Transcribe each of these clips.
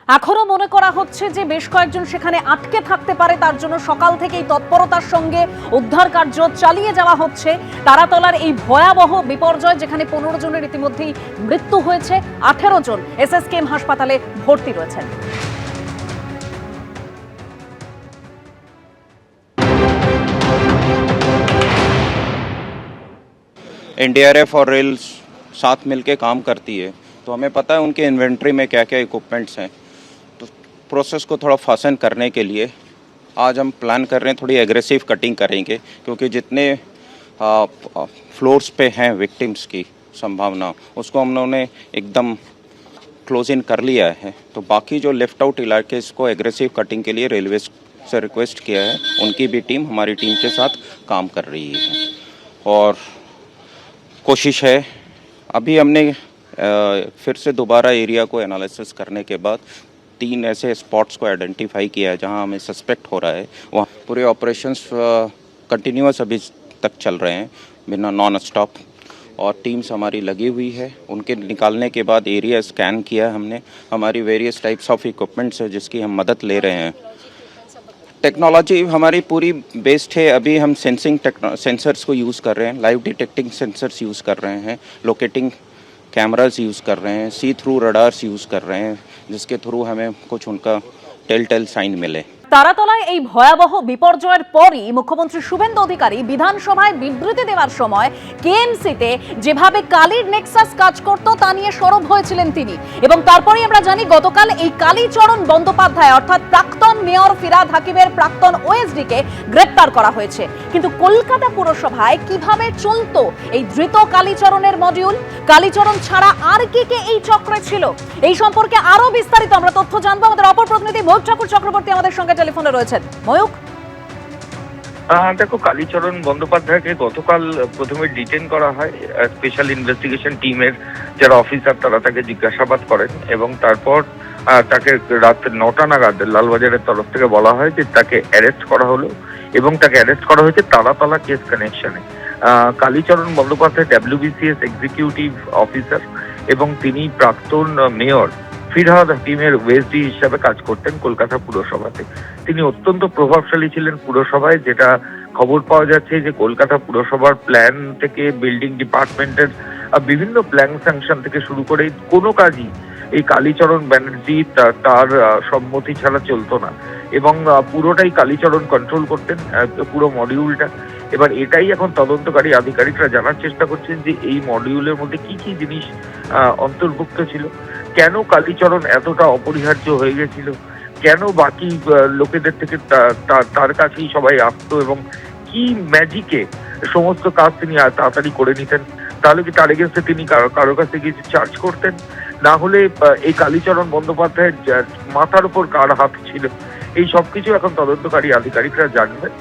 এখনো মনে করা হচ্ছে যে বেশ কয়েকজন সেখানে আটকে থাকতে পারে, তার জন্য সকাল থেকেই তৎপরতার সঙ্গে উদ্ধার কার্য চালিয়ে যাওয়া হচ্ছে। তারাতলার এই ভয়াবহ বিপর্যয়, যেখানে 15 জনের ইতিমধ্যেই মৃত্যু হয়েছে, 18 জন এসএসকেএম হাসপাতালে ভর্তি রয়েছেন। एनडीआरएफ और रेल साथ मिलके काम करती है, तो हमें पता है उनके इन्वेंट्री में क्या क्या इक्विपमेंट्स हैं। तो प्रोसेस को थोड़ा फासन करने के लिए आज हम प्लान कर रहे हैं, थोड़ी एग्रेसिव कटिंग करेंगे, क्योंकि जितने फ्लोर्स पे हैं विक्टिम्स की संभावना, उसको हमने एकदम क्लोज इन कर लिया है। तो बाकी जो लेफ्ट आउट इलाके को एग्रेसिव कटिंग के लिए रेलवे से रिक्वेस्ट किया है, उनकी भी टीम हमारी टीम के साथ काम कर रही है और कोशिश है। अभी हमने फिर से दोबारा एरिया को एनालिसिस करने के बाद 3 ऐसे स्पॉट्स को आइडेंटिफाई किया है जहां हमें सस्पेक्ट हो रहा है। वहाँ पूरे ऑपरेशंस कंटिन्यूअस अभी तक चल रहे हैं बिना नॉन स्टॉप, और टीम्स हमारी लगी हुई है। उनके निकालने के बाद एरिया स्कैन किया हमने। हमारी वेरियस टाइप्स ऑफ इक्विपमेंट्स है जिसकी हम मदद ले रहे हैं। टेक्नोलॉजी हमारी पूरी बेस्ड है। अभी हम सेंसर्स को यूज़ कर रहे हैं, लाइव डिटेक्टिंग सेंसर्स यूज़ कर रहे हैं, लोकेटिंग कैमरास यूज़ कर रहे हैं, सी थ्रू रडार्स यूज़ कर रहे हैं, जिसके थ्रू हमें कुछ उनका टेल साइन मिले। তারাতলায় এই ভয়াবহ বিপর্যয়ের পরই মুখ্যমন্ত্রী শুভেন্দু অধিকারী বিধানসভায় বিবৃতি দেওয়ার সময় কেএমসিতে যেভাবে কালীর নেক্সাস কাজ করত তা নিয়ে সরব হয়েছিলেন তিনি। এবং তারপরেই আমরা জানি গতকাল এই কালীচরণ বন্দ্যোপাধ্যায় অর্থাৎ প্রাক্তন মেয়র ফিরহাদ হাকিমের প্রাক্তন ওএসডিকে গ্রেপ্তার করা হয়েছে। কিন্তু কলকাতা পুরসভায় কিভাবে চলতো এই ধৃত কালীচরণের মডিউল? কালীচরণ ছাড়া আর কে কে এই চক্রে ছিল? এই সম্পর্কে আরো বিস্তারিত আমরা তথ্য জানবো। আমাদের অপর প্রতিনিধি ময়ূক ঠাকুর চক্রবর্তী আমাদের সঙ্গে টেলিফোনে রয়েছেন। ময়ূক, দেখো, কালীচরণ বন্দ্যোপাধ্যায়কে গতকাল প্রথমে ডিটেন করা হয়। স্পেশাল ইনভেস্টিগেশন টিমের যারা অফিসার তারা তাকে জিজ্ঞাসাবাদ করেন এবং তারপর তাকে রাত 9টা নাগাদ লালবাজারের তরফ থেকে বলা হয় যে তাকে অ্যারেস্ট করা হলো এবং তাকে অ্যারেস্ট করা হয়েছে তারাতলা কেস কানেকশনে। Kalicharan Bandyopadhyay WBCS executive officer এবং তিনি প্রাক্তন মেয়র ফিরহাদ হাকিমের ওএসডি হিসাবে কাজ করতেন কলকাতা পুরসভাতে। তিনি অত্যন্ত প্রভাবশালী ছিলেন পুরসভায়, যেটা খবর পাওয়া যাচ্ছে যে কলকাতা পুরসভার প্ল্যান থেকে বিল্ডিং ডিপার্টমেন্টের বিভিন্ন প্ল্যান স্যাংশন থেকে শুরু করে কোনো কাজই এই কালীচরণ ব্যানার্জি তার সম্মতি ছাড়া চলতো না এবং পুরোটাই কালীচরণ কন্ট্রোল করতেন, পুরো মডিউলটা। এবার এটাই এখন তদন্তকারী আধিকারিকরা জানার চেষ্টা করছেন যে এই মডিউলের মধ্যে কি কি জিনিস অন্তর্ভুক্ত ছিল, কেন কালীচরণ এতটা অপরিহার্য হয়ে গেছিল, কেন বাকি লোকেদের থেকে তার কাছেই সবাই আসতো এবং কি ম্যাজিকে সমস্ত কাজ তিনি তাড়াতাড়ি করে নিতেন। তাহলে কি তার এগেন্সে তিনি কারো কাছে কিছু চার্জ করতেন? না হলে এই কালীচরণ বন্দ্যোপাধ্যায়ের মাথার উপর কার হাত ছিল? এই সবকিছু এখন তদন্তকারী আধিকারিকরা জানবেন।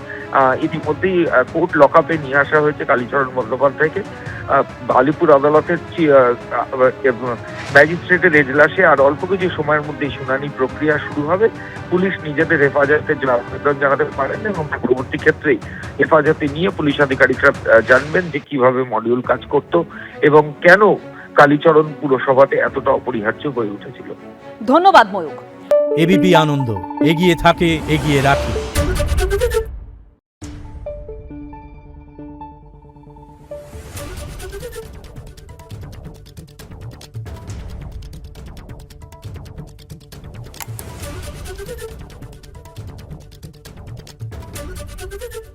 ইতিমধ্যেই কোর্ট লকআপে নিয়ে আসা হয়েছে কালীচরণ বন্দ্যোপাধ্যায়কে। আলিপুর আদালতের ম্যাজিস্ট্রেটের এজলাসে আর অল্প কিছু সময়ের মধ্যে শুনানি প্রক্রিয়া শুরু হবে। পুলিশ নিজেদের হেফাজতের জন্য আবেদন জানাতে পারেন এবং পরবর্তী ক্ষেত্রেই হেফাজতে নিয়ে পুলিশ আধিকারিকরা জানবেন যে কিভাবে মডিউল কাজ করত এবং কেন কালীচরণ পুরসভাতে এতটা অপরিহার্য হয়ে উঠেছিল। ধন্যবাদ ময়ূক। এবিপি আনন্দ, এগিয়ে থাকে, এগিয়ে রাখে। Thank you.